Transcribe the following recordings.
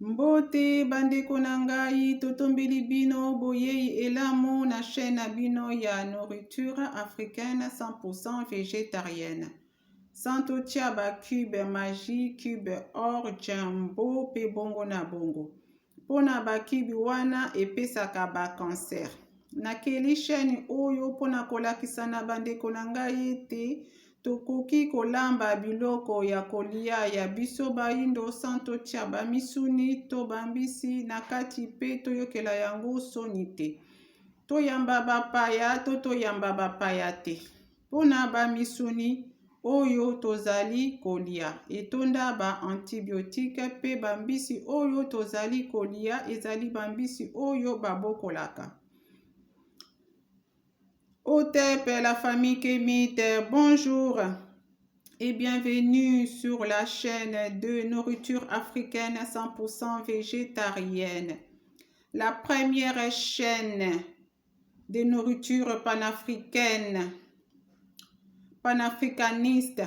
Mbote bandeko na ngai totombeli bino boyei elamu na chaîne na bino ya nourriture africaine 100% végétarienne. Sans totia ba cube magie, cube or, jumbo pe bongo na bongo. Pona ba cube wana epesaka ba cancer. Nakeli chaîne oyo pona kolakisa na bandeko na ngai ete tokoki kolamba biloko ya kolia ya biso baindo sans totia bamisuni to bambisi na kati pe toyokela yango soni te. Toyamba bapaya to toyamba bapaya te. Pona bamisuni oyo tozali kolia etonda ba antibiotique pe bambisi oyo tozali kolia ezali bambisi oyo babokolaka. Otep, la famille Kémite, bonjour et bienvenue sur la chaîne de nourriture africaine 100% végétarienne. La première chaîne de nourriture panafricaniste,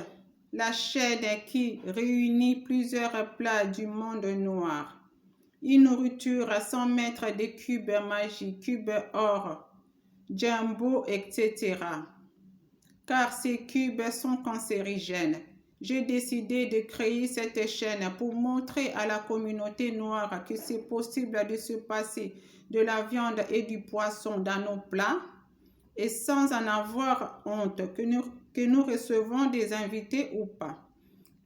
la chaîne qui réunit plusieurs plats du monde noir. Une nourriture sans mettre des cubes magiques, cubes or, jumbo, etc. Car ces cubes sont cancérigènes. J'ai décidé de créer cette chaîne pour montrer à la communauté noire que c'est possible de se passer de la viande et du poisson dans nos plats et sans en avoir honte, que nous recevons des invités ou pas.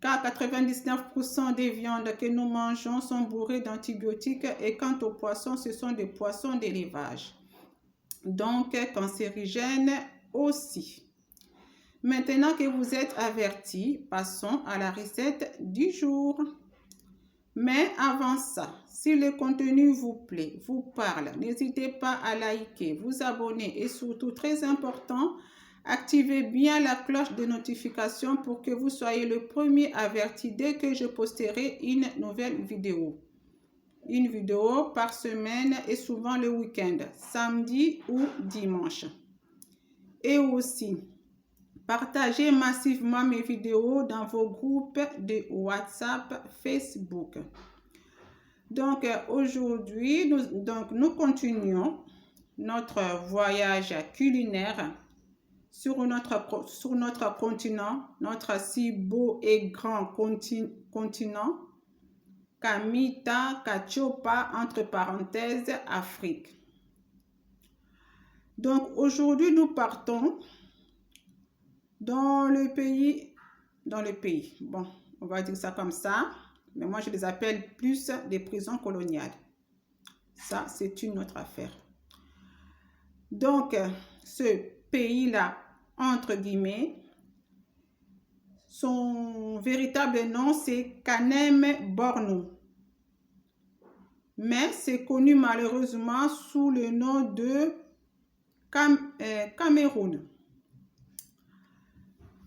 Car 99% des viandes que nous mangeons sont bourrées d'antibiotiques et quant aux poissons, ce sont des poissons d'élevage. Donc cancérigènes aussi. Maintenant que vous êtes avertis, passons à la recette du jour. Mais avant ça, si le contenu vous plaît, vous parle, n'hésitez pas à liker, vous abonner et surtout, très important, activez bien la cloche de notification pour que vous soyez le premier averti dès que je posterai une nouvelle vidéo. Une vidéo par semaine et souvent le week-end, samedi ou dimanche. Et aussi, partagez massivement mes vidéos dans vos groupes de WhatsApp, Facebook. Donc aujourd'hui, nous continuons notre voyage culinaire sur notre continent, notre si beau et grand continent. Kamita, Kachopa, entre parenthèses, Afrique. Donc aujourd'hui, nous partons dans le pays, bon, on va dire ça comme ça, mais moi je les appelle plus des prisons coloniales. Ça, c'est une autre affaire. Donc, ce pays-là, entre guillemets, son véritable nom, c'est Kanem Borno. Mais c'est connu malheureusement sous le nom de Cameroun.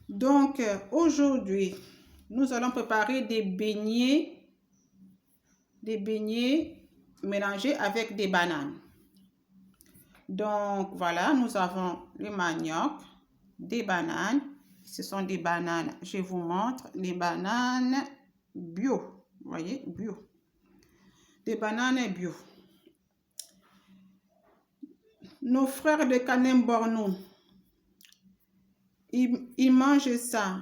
Donc, aujourd'hui, nous allons préparer des beignets mélangés avec des bananes. Donc, voilà, nous avons le manioc, des bananes. Ce sont des bananes, je vous montre, les bananes bio. Vous voyez, bio. Des bananes bio. Nos frères de Kanem Borno, ils mangent ça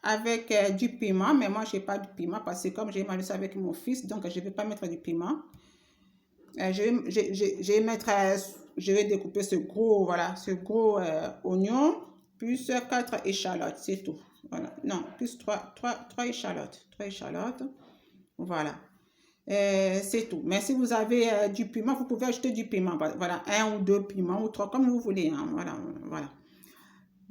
avec du piment, mais moi, je n'ai pas de piment parce que comme j'ai mangé ça avec mon fils, donc je ne vais pas mettre du piment. Je vais découper ce gros, voilà, ce gros oignon, plus 4 échalotes, c'est tout. Voilà, non, plus 3 échalotes. 3 échalotes, voilà. C'est tout. Mais si vous avez du piment, vous pouvez acheter du piment. Voilà, 1 ou 2 piments ou 3, comme vous voulez. Hein.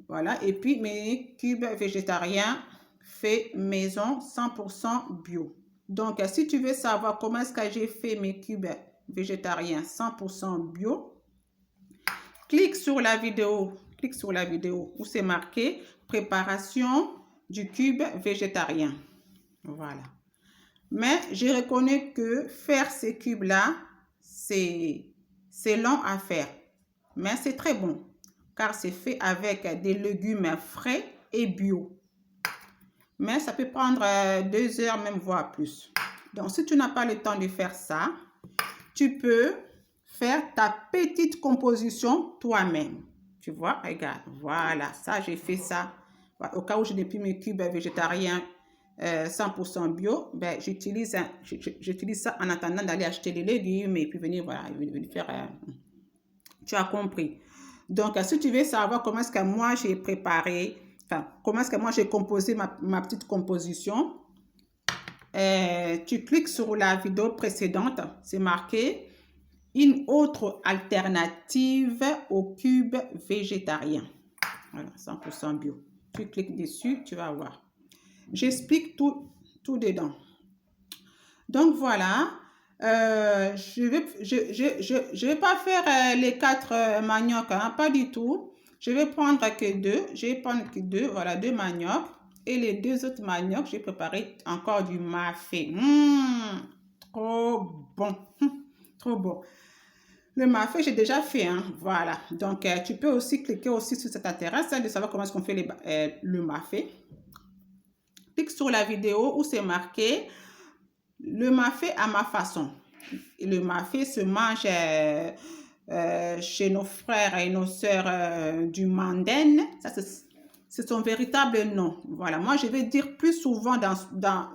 Voilà. Et puis, mes cubes végétariens faits maison 100% bio. Donc, si tu veux savoir comment est-ce que j'ai fait mes cubes végétariens 100% bio, clique sur la vidéo où c'est marqué préparation du cube végétarien. Voilà. Mais je reconnais que faire ces cubes-là, c'est long à faire. Mais c'est très bon, car c'est fait avec des légumes frais et bio. Mais ça peut prendre 2 heures, même voire plus. Donc, si tu n'as pas le temps de faire ça, tu peux faire ta petite composition toi-même. Tu vois, regarde, voilà, ça, j'ai fait ça. Au cas où je n'ai plus mes cubes végétariens 100% bio, ben, j'utilise ça en attendant d'aller acheter les légumes et puis venir, voilà, venir faire... tu as compris. Donc, si tu veux savoir comment est-ce que moi j'ai préparé, enfin, comment est-ce que moi j'ai composé ma petite composition, tu cliques sur la vidéo précédente, c'est marqué une autre alternative au cube végétarien. Voilà, 100% bio. Tu cliques dessus, tu vas voir. J'explique tout dedans. Donc voilà, je vais pas faire les 4 maniocs, hein, pas du tout. Je vais prendre que 2. Je vais prendre que 2, voilà, 2 maniocs. Et les 2 autres maniocs, j'ai préparé encore du mafé. Trop bon, trop bon. Le mafé, j'ai déjà fait, hein, voilà. Donc, tu peux aussi cliquer aussi sur cette intéresse de savoir comment est-ce qu'on fait le mafé. Clique sur la vidéo où c'est marqué le mafé à ma façon. Le mafé se mange chez nos frères et nos sœurs du Mandin. Ça, c'est son véritable nom. Voilà, moi, je vais dire plus souvent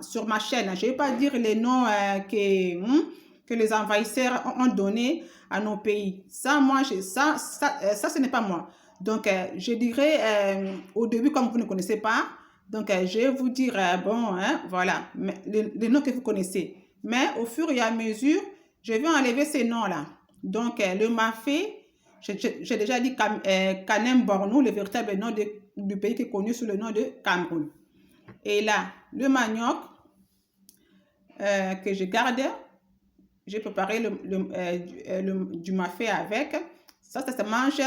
sur ma chaîne. Je ne vais pas dire les noms que les envahisseurs ont donné à nos pays. Ça, moi, ça, ce n'est pas moi. Donc, je dirais au début, comme vous ne connaissez pas, donc, je vais vous dire, bon, hein, voilà, les noms que vous connaissez. Mais au fur et à mesure, je vais enlever ces noms-là. Donc, le mafé, j'ai déjà dit Kanem Borno, le véritable nom du pays qui est connu sous le nom de Cameroun. Et là, le manioc que je garde, j'ai préparé du mafé avec. Ça se mange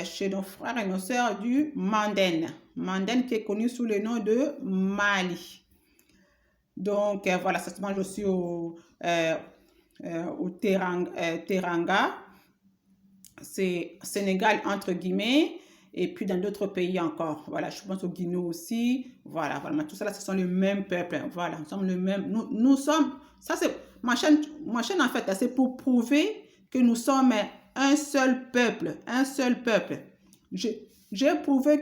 chez nos frères et nos sœurs du Mandin. Mandin qui est connu sous le nom de Mali. Donc, voilà, ça se mange aussi au Teranga. C'est Sénégal, entre guillemets. Et puis, dans d'autres pays encore. Voilà, je pense au Guinée aussi. Voilà, voilà. Tout ça, là, ce sont le même peuple. Voilà, nous sommes le même. Nous sommes... Ça, c'est... Ma chaîne, en fait, c'est pour prouver que nous sommes un seul peuple. Un seul peuple. J'ai prouvé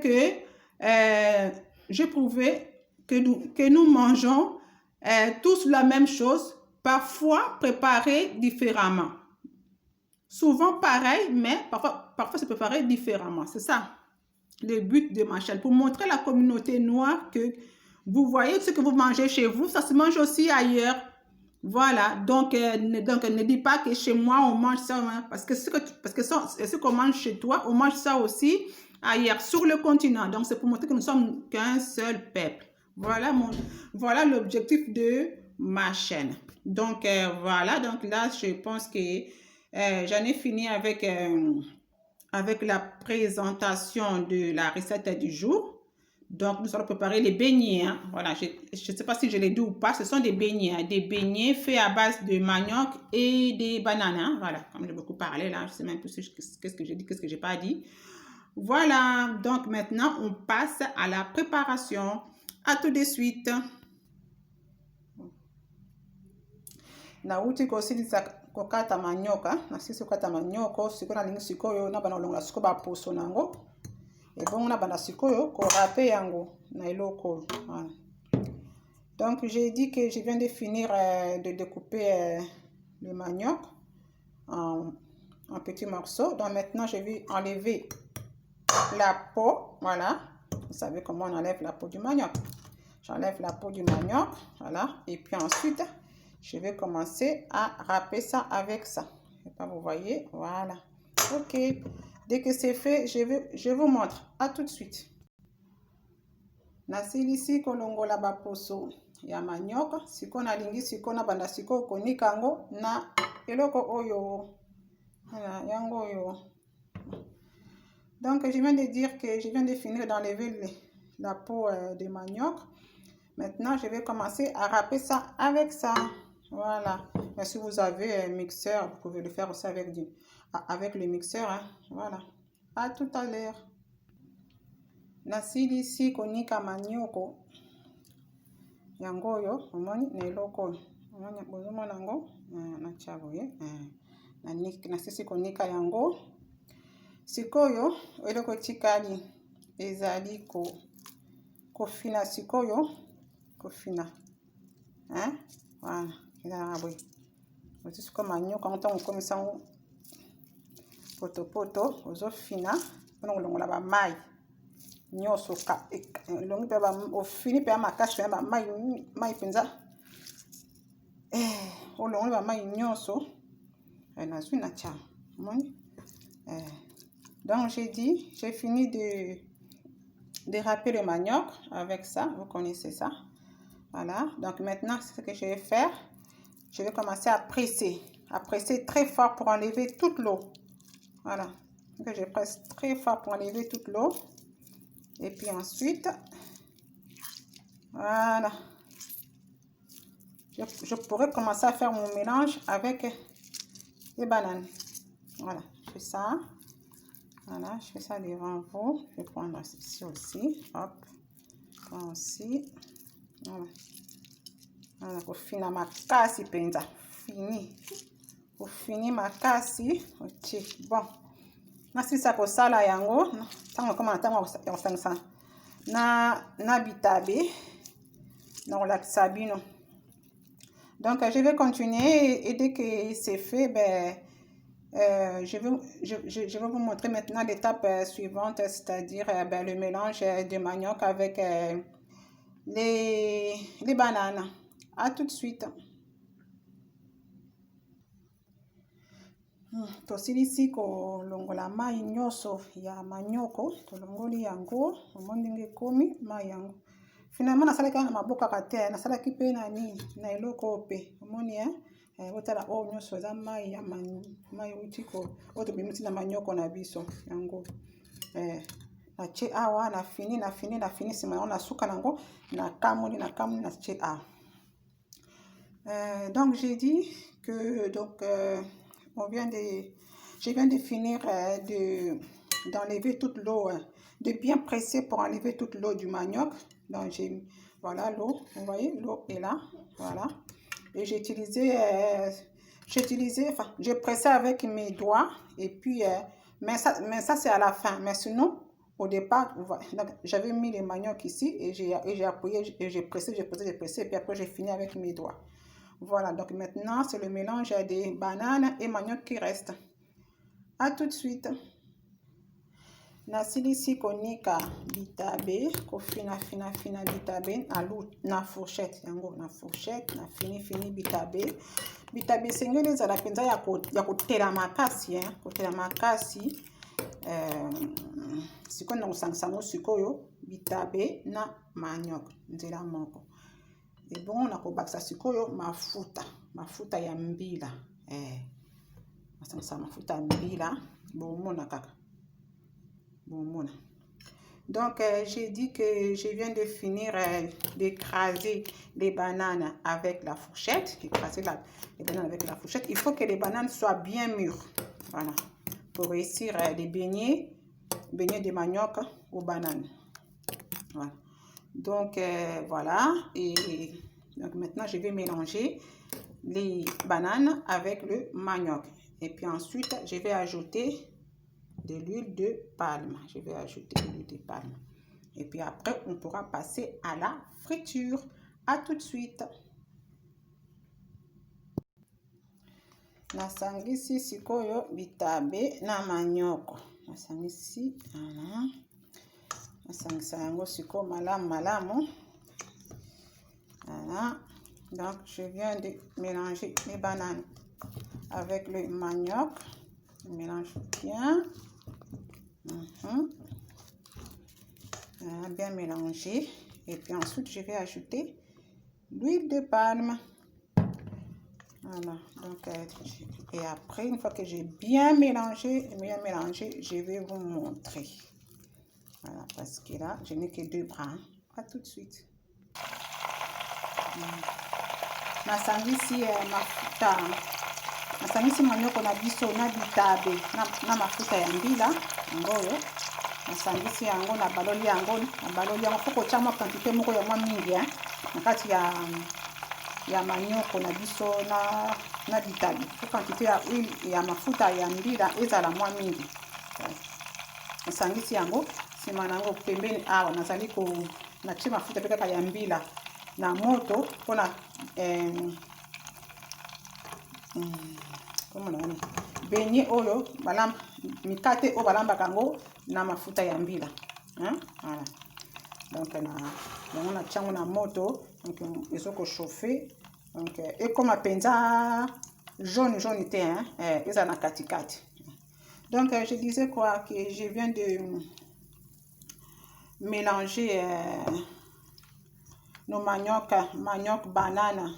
que nous mangeons tous la même chose, parfois préparée différemment. Souvent pareil, mais parfois c'est préparé différemment. C'est ça le but de ma chaîne, pour montrer à la communauté noire que vous voyez ce que vous mangez chez vous, ça se mange aussi ailleurs. Voilà, donc ne dis pas que chez moi on mange ça, hein, parce que ce qu'on mange chez toi, on mange ça aussi ailleurs, sur le continent. Donc c'est pour montrer que nous sommes qu'un seul peuple. Voilà l'objectif de ma chaîne. Donc voilà, donc là je pense que j'en ai fini avec la présentation de la recette du jour. Donc, nous allons préparer les beignets. Hein. Voilà, je ne sais pas si je l'ai dit ou pas. Ce sont des beignets faits à base de manioc et des bananes. Hein. Voilà, comme j'ai beaucoup parlé là, je ne sais même plus qu'est-ce que j'ai dit, qu'est-ce que je n'ai pas dit. Voilà, donc maintenant, on passe à la préparation. À tout de suite. Nauti kosilisa kokata manioka, na sisi kokata manioko, siko na lingi sikoyo na bana longa siko ba poso nango. Et bon, on a bana sikoyo ko râper yango na eloko. Voilà. Donc j'ai dit que je viens de finir de découper le manioc en petits morceaux. Donc maintenant je vais enlever la peau. Voilà. Vous savez comment on enlève la peau du manioc. J'enlève la peau du manioc. Voilà. Et puis ensuite, je vais commencer à râper ça avec ça. Je sais pas, vous voyez. Voilà. Ok. Dès que c'est fait, je vous montre. À tout de suite. Nasilisi kolongola baposo ya manioc. Siko na lingi siko na banda siko konika yango na eloko oyo. Voilà, yango oyo. Donc, je viens de dire que je viens de finir d'enlever la peau de manioc. Maintenant, je vais commencer à râper ça avec ça. Voilà. Mais si vous avez un mixeur, vous pouvez le faire aussi avec le mixeur. Hein. Voilà. À tout à l'heure. Nasilisi konika manioko. Yangoyo, omoni na eloko. bozomona yango natia boye nasisi konika yango. Sikoyo eloko etikali ezali kofina sikoyo kofina voilà ezalaka boye otisi ko manioka ngo ntango okomisa yango potopoto ozofina mpona kolongola bamai nyonso elongi mpe ofini mpe ya makasi ya bamai mpenza olongoli bamai nyonso nazwi na tia moni. Donc j'ai fini de râper le manioc avec ça, vous connaissez ça. Voilà, donc maintenant ce que je vais faire, je vais commencer à presser très fort pour enlever toute l'eau. Voilà, donc je presse très fort pour enlever toute l'eau. Et puis ensuite, voilà, je pourrais commencer à faire mon mélange avec les bananes. Voilà, je fais ça. Voilà, je fais ça devant vous. Je vais prendre ici aussi. Hop, prends aussi. Voilà. Voilà, pour finir ma casse, penza. Fini. Pour finir ma casse, ok. Bon. Merci ça pour ça là yango. Tango comment tango ça. Na bitabe. Non la sabino. Donc je vais continuer et dès que c'est fait, ben je vais vous montrer maintenant l'étape suivante, c'est-à-dire le mélange de manioc avec les bananes. À tout de suite. Tosilisi kolongola mai nyonso ya manioko tolongoli yango omondenge komi mai yango. Finalement nasalaki na maboka kate nasalaki pe na nini na eloko pe omoni otala o nyonso za mai ya mai utiko oto bimisi na manioko na biso yango na che awa na fini sima yango na suka nango na kamoni na che awa. Donc j'ai dit que je viens de finir d'enlever toute l'eau, de bien presser pour enlever toute l'eau du manioc. Donc voilà l'eau, vous voyez l'eau est là, voilà. Et j'ai pressé avec mes doigts et puis mais ça c'est à la fin. Mais sinon au départ j'avais mis les manioc ici et j'ai appuyé et j'ai pressé et puis après j'ai fini avec mes doigts. Voilà, donc maintenant c'est le mélange des bananes et manioc qui reste. À tout de suite. Nasilisi konika bitabe, kofina bitabe na fourchette yango na fourchette na fini bitabe. Bitabe sengeli ezala penza ya kotela makasi kotela makasi sikoyo na kosangisa ngo sikoyo bitabe na manioc nzela moko. Et bon na kobakisa sikoyo mafuta ya mbila masangisa mafuta ya mbila bomona kaka bomona. Donc j'ai dit que je viens de finir d'écraser les bananes avec la fourchette. Les bananes avec la fourchette. Il faut que les bananes soient bien mûres. Voilà. Pour réussir les beignets de manioc aux bananes. Voilà. Donc voilà. Et donc maintenant je vais mélanger les bananes avec le manioc. Et puis ensuite je vais ajouter de l'huile de palme. Je vais ajouter de l'huile de palme. Et puis après, on pourra passer à la friture. À tout de suite. Nasangisi sikoyo bitabe na manioko. Nasangisi, voilà. Nasangisa yango siko malamu. Voilà. Donc, je viens de mélanger les bananes avec le manioc. Je mélange bien. Bien mélanger. Et puis ensuite, je vais ajouter l'huile de palme. Voilà. Donc, et après, une fois que j'ai bien mélangé, je vais vous montrer. Voilà, parce que là, je n'ai que 2 bras. À tout de suite. Nasangisi mafuta. Nasangisi manioko na biso na bitabe na mafuta ya mbila ngoyo. Nasangisi yango na baloli yango foko chama quantité moko ya mwa mingi na kati ya manioko na biso na bitali. Quantité ya huile ya mafuta ya mbila ezala mwa mingi. Nasangisi yango sima nango pembeni awa nazali ko natie mafuta pe kaka ya mbila na moto mpona beignet oyo balamba mikate oyo balambaka yango na mafuta ya mbila. Voilà. Donc yango natiango na moto, donc ezoko chauffer, donc ekoma penza jaune te, eza na katikati. Donc je disais quoi, que je viens de mélanger nos manioc banane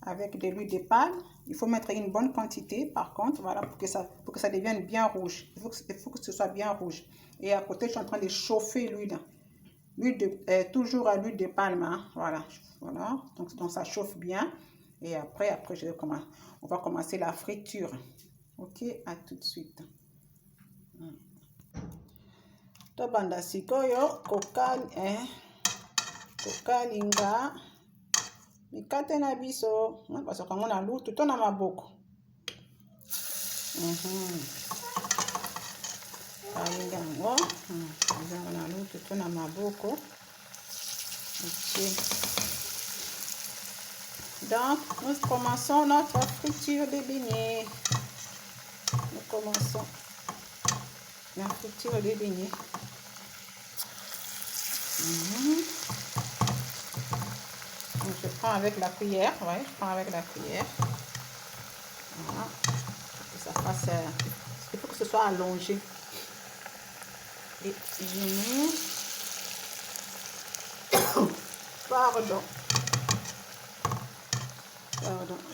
avec de l'huile de palme. Il faut mettre une bonne quantité par contre, voilà, pour que ça devienne bien rouge. Il faut que ce soit bien rouge. Et à côté, je suis en train de chauffer l'huile. Toujours à l'huile de palme, hein. Voilà. Donc ça chauffe bien. Et après on va commencer la friture. Ok, à tout de suite. Tobanda sikoyo kokalinga mikate na biso parce que na lutu to na maboko. Kalinga ngo na lutu to na maboko. Okay. Donc nous commençons notre friture de beignets. Nous commençons la friture des beignets. Donc je prends avec la cuillère, ouais, je prends avec la cuillère. Voilà. Que ça fasse, il faut que ce soit allongé. Et je mets, pardon,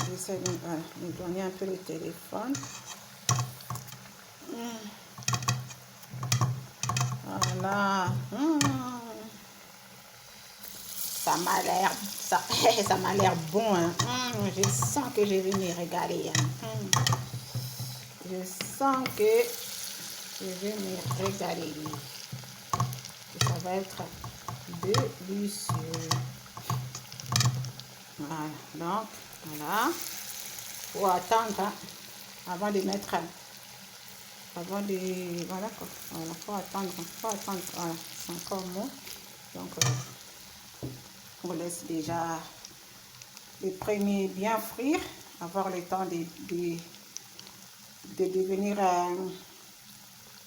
j'essaie de donner un peu le téléphone. Voilà. Ça m'a l'air bon. Hein. Je sens que je vais me régaler. Hein. Je sens que je vais me régaler. Et ça va être délicieux. Voilà. Donc, voilà. Il faut attendre hein, avant de mettre... Voilà quoi. Voilà, faut attendre. Voilà, c'est encore mou. Donc, on laisse déjà les premiers bien frire, avoir le temps de devenir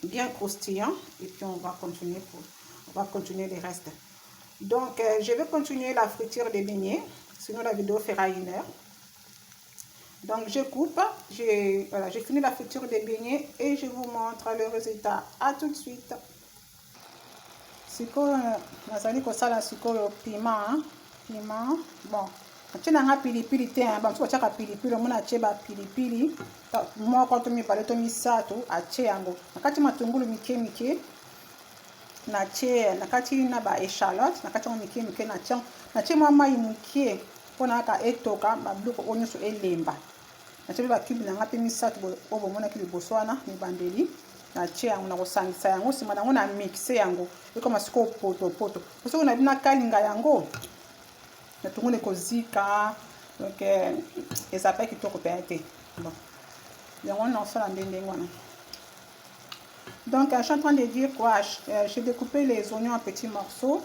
bien croustillant. Et puis on va continuer le reste. Donc, je vais continuer la friture des beignets. Sinon, la vidéo fera 1 heure. Donc je coupe, j'ai fini la friture des beignets et je vous montre le résultat. À tout de suite. Sikoyo nazali kosala sikoyo piment, bon. Atina nga pilipili te, ba mso chaka pilipili, mona cheba pilipili, moko to mibale to misato ache yango. Nakati matungulu mike nakati na ba échalote, nakati mike na mwa mai muke. Pona ka etoka ba biloko onyoso elemba. Na tshebe ba cube na nga pe misato bo mona ki liboso wana ni bandeli na tie yango na kosangisa yango sima nango na mixe yango ekoma siko poto parce na bina kalinga yango na tungu ne kozika donc eza pa kitoko pe te bon yango na sala ndenge wana. Donc je suis en train de dire quoi, j'ai découpé les oignons en petits morceaux.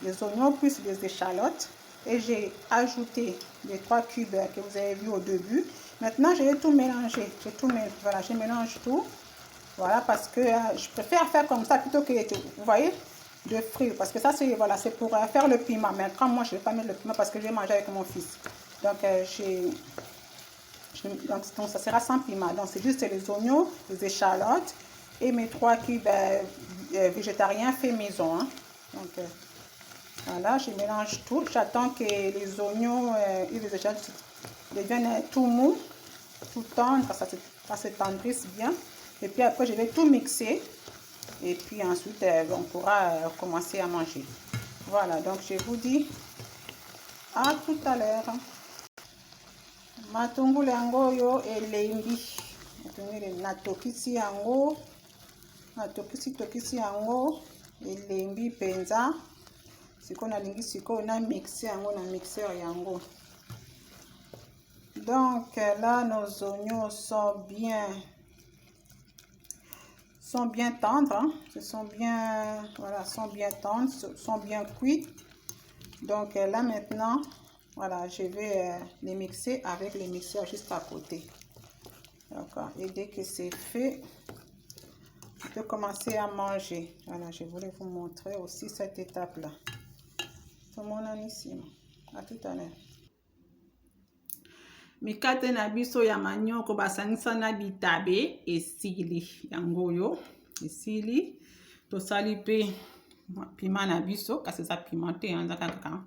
Les oignons plus les échalotes et j'ai ajouté les 3 cubes que vous avez vu au début. Maintenant, je vais tout mélanger. Voilà, je mélange tout. Voilà, parce que je préfère faire comme ça plutôt que, vous voyez, de frire. Parce que ça, c'est voilà, c'est pour faire le piment. Mais quand moi, je ne vais pas mettre le piment parce que je vais manger avec mon fils. Donc, donc ça sera sans piment. Donc, c'est juste les oignons, les échalotes et mes 3 cubes végétariens faits maison. Hein. Donc, voilà, je mélange tout. J'attends que les oignons et les échalotes deviennent tout mou, tout tendre, ça se tendrisse bien. Et puis après, je vais tout mixer. Et puis ensuite, on pourra commencer à manger. Voilà, donc je vous dis à tout à l'heure. Matungulu yango yo elembi. Natokisi yango. Natokisi yango elembi penza. qu'on a on a mixé on a mixeur yango. Donc là nos oignons sont bien tendres, hein. Sont bien tendres, sont bien cuits. Donc là maintenant, voilà, je vais les mixer avec le mixeur juste à côté. D'accord. Et dès que c'est fait, je peux commencer à manger. Voilà, je voulais vous montrer aussi cette étape-là. Tout le monde est ici. À tout à l'heure. Mikate na biso ya manioko basangisa na bitabe esili yango yo esili tosali pe piment na biso kasi eza pimenté eza kaka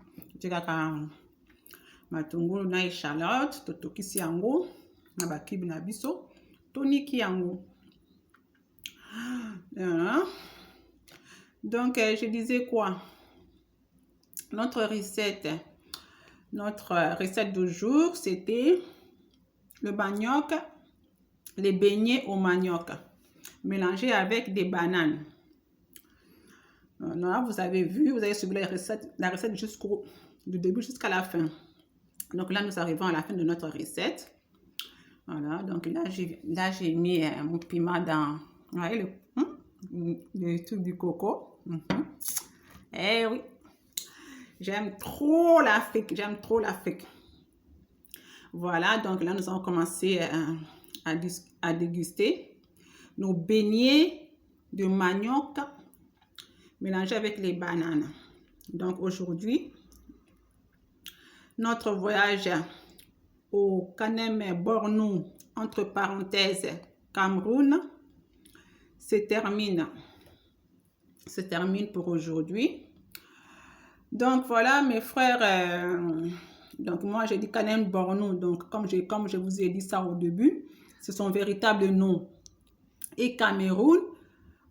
matungulu na échalote totokisi yango na bakibi na biso toniki yango. Donc je disais quoi, notre recette du jour, c'était le manioc, les beignets au manioc, mélangés avec des bananes. Là, vous avez vu, vous avez suivi la recette du début jusqu'à la fin. Donc là, nous arrivons à la fin de notre recette. Voilà, donc là, j'ai mis mon piment dans, vous voyez, le truc du coco. Eh oui. J'aime trop l'Afrique, Voilà, donc là, nous allons commencer à déguster nos beignets de manioc mélangés avec les bananes. Donc aujourd'hui, notre voyage au Kanem-Bornou, entre parenthèses, Cameroun, se termine pour aujourd'hui. Donc voilà mes frères, donc moi j'ai dit Kanem-Bornou, donc comme je vous ai dit ça au début, c'est son véritable nom. Et Cameroun,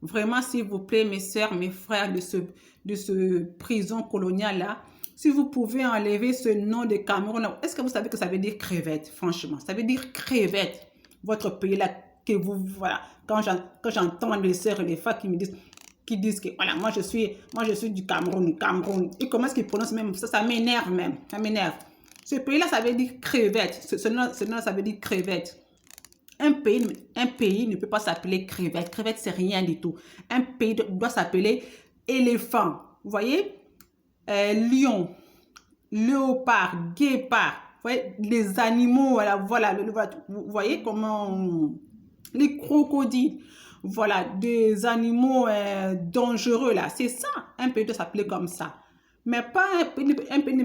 vraiment s'il vous plaît mes soeurs, mes frères de ce prison coloniale là, si vous pouvez enlever ce nom de Cameroun, est-ce que vous savez que ça veut dire crevette? Franchement, ça veut dire crevette. Votre pays là, que vous, voilà, quand j'entends les sœurs et les femmes qui disent que voilà, moi je suis du Cameroun. Et comment est-ce qu'ils prononcent même ça m'énerve même, ça m'énerve. Ce pays-là, ça veut dire crevette. Ce nom, ça veut dire crevette. Un pays ne peut pas s'appeler crevette. Crevette, c'est rien du tout. Un pays doit s'appeler éléphant. Vous voyez? Lion, léopard, guépard. Vous voyez? Les animaux, voilà, vous voyez comment... Les crocodiles. Voilà, des animaux dangereux là. C'est ça, un pays doit s'appeler comme ça. Mais pas un pays ne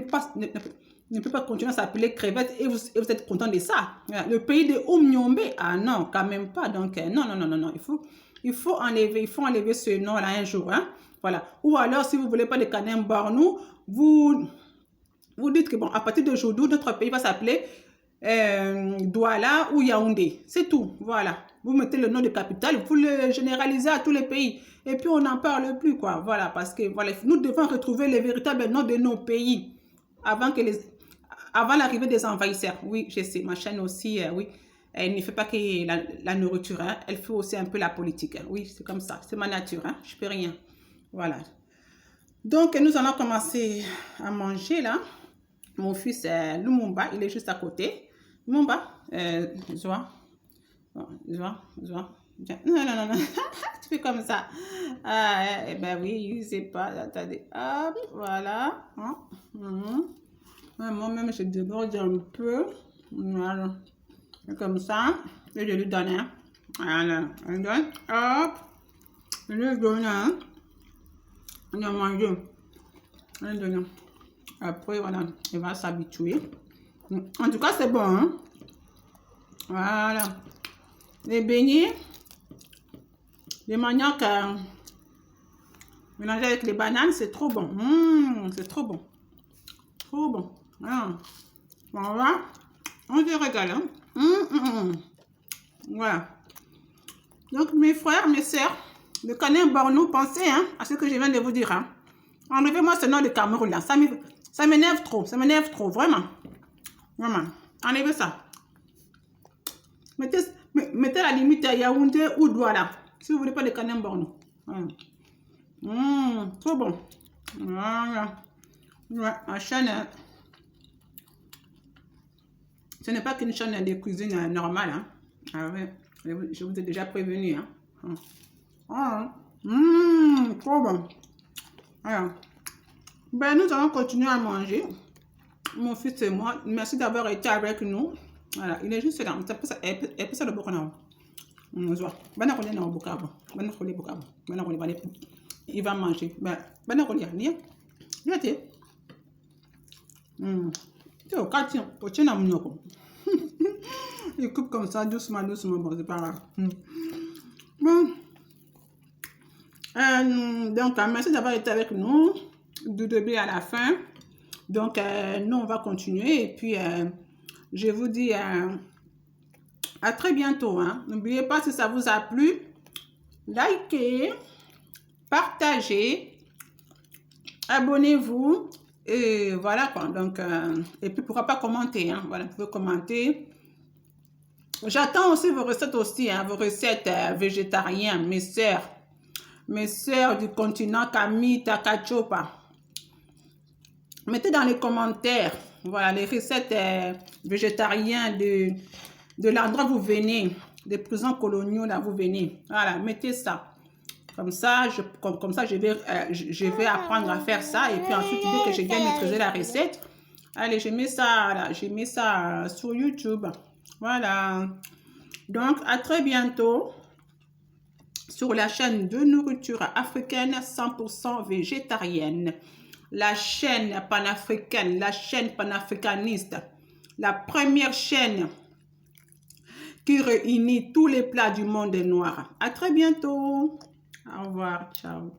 peut pas continuer à s'appeler crevette et vous êtes content de ça. Le pays de Oumniombe, ah non, quand même pas. Donc, non. Il faut enlever ce nom-là un jour. Hein? Voilà. Ou alors, si vous ne voulez pas de Kanem-Bornou, vous dites que bon, à partir d'aujourd'hui, notre pays va s'appeler Douala ou Yaoundé. C'est tout. Voilà. Vous mettez le nom de capitale, vous le généralisez à tous les pays. Et puis, on n'en parle plus, quoi. Voilà, parce que voilà, nous devons retrouver les véritables noms de nos pays avant l'arrivée des envahisseurs. Oui, je sais, ma chaîne aussi, oui. Elle ne fait pas que la nourriture, hein. Elle fait aussi un peu la politique. Hein. Oui, c'est comme ça. C'est ma nature, hein. Je ne peux rien. Voilà. Donc, nous allons commencer à manger, là. Mon fils, Lumumba, il est juste à côté. Lumumba, Zoa. Non. Tu fais comme ça. Ah, eh ben oui, c'est pas. Attendez. Hop, voilà. Moi-même, je déborde un peu. Voilà. Comme ça. Et je lui donne. Hein. Voilà. Je lui donne. Hop. Je lui donne. Hein. On a mangé. Je lui donne. Après, voilà. Il va s'habituer. En tout cas, c'est bon. Hein. Voilà. Les beignets, les manioc mélangés avec les bananes, c'est trop bon. C'est trop bon. Trop bon. Voilà. On se régale. Hein? Voilà. Donc, mes frères, mes sœurs, de Kanem-Bornou, pensez hein, à ce que je viens de vous dire. Hein. Enlevez-moi ce nom de Cameroun là. Ça m'énerve trop. Ça m'énerve trop. Vraiment. Vraiment. Enlevez ça. Mettez la limite à Yaoundé ou Douala. Si vous ne voulez pas de Kanem-Bornou. Trop bon. Voilà. Ouais, la chaîne, ce n'est pas qu'une chaîne de cuisine normale. Hein. Ah ouais, je vous ai déjà prévenu. Hein. Ah, trop bon. Alors, ben, nous allons continuer à manger. Mon fils et moi, merci d'avoir été avec nous. Voilà, il est juste là. Elle peut ça le bokana. Bana kole na bokabo. Bana kole bokabo. Bana kole bana. Il va manger. Bana kole ya. Ya te. Tu au quartier, au tien monoko. Il coupe comme ça doucement doucement, bon, c'est pas grave. Bon. Donc, merci d'avoir été avec nous du début à la fin. Donc, nous, on va continuer. Et puis, je vous dis à très bientôt. Hein. N'oubliez pas, si ça vous a plu, likez, partagez, abonnez-vous. Et voilà quoi. Donc, et puis, pourquoi pas commenter. Hein. Voilà, vous pouvez commenter. J'attends aussi vos recettes aussi. Hein, vos recettes végétariennes, mes sœurs du continent Camille Takachopa. Mettez dans les commentaires, voilà, les recettes végétariennes de l'endroit où vous venez, des prisons coloniaux là où vous venez. Voilà, mettez ça. Comme ça, je vais apprendre à faire ça. Et puis ensuite, dès que j'ai bien maîtrisé la recette, allez, je mets ça, là, je mets ça sur YouTube. Voilà. Donc, à très bientôt sur la chaîne de nourriture africaine 100% végétarienne. La chaîne panafricaine, la chaîne panafricaniste, la première chaîne qui réunit tous les plats du monde noir. À très bientôt. Au revoir. Ciao.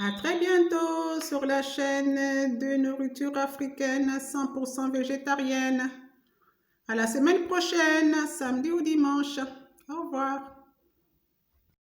À très bientôt sur la chaîne de nourriture africaine 100% végétarienne. À la semaine prochaine, samedi ou dimanche. Au revoir.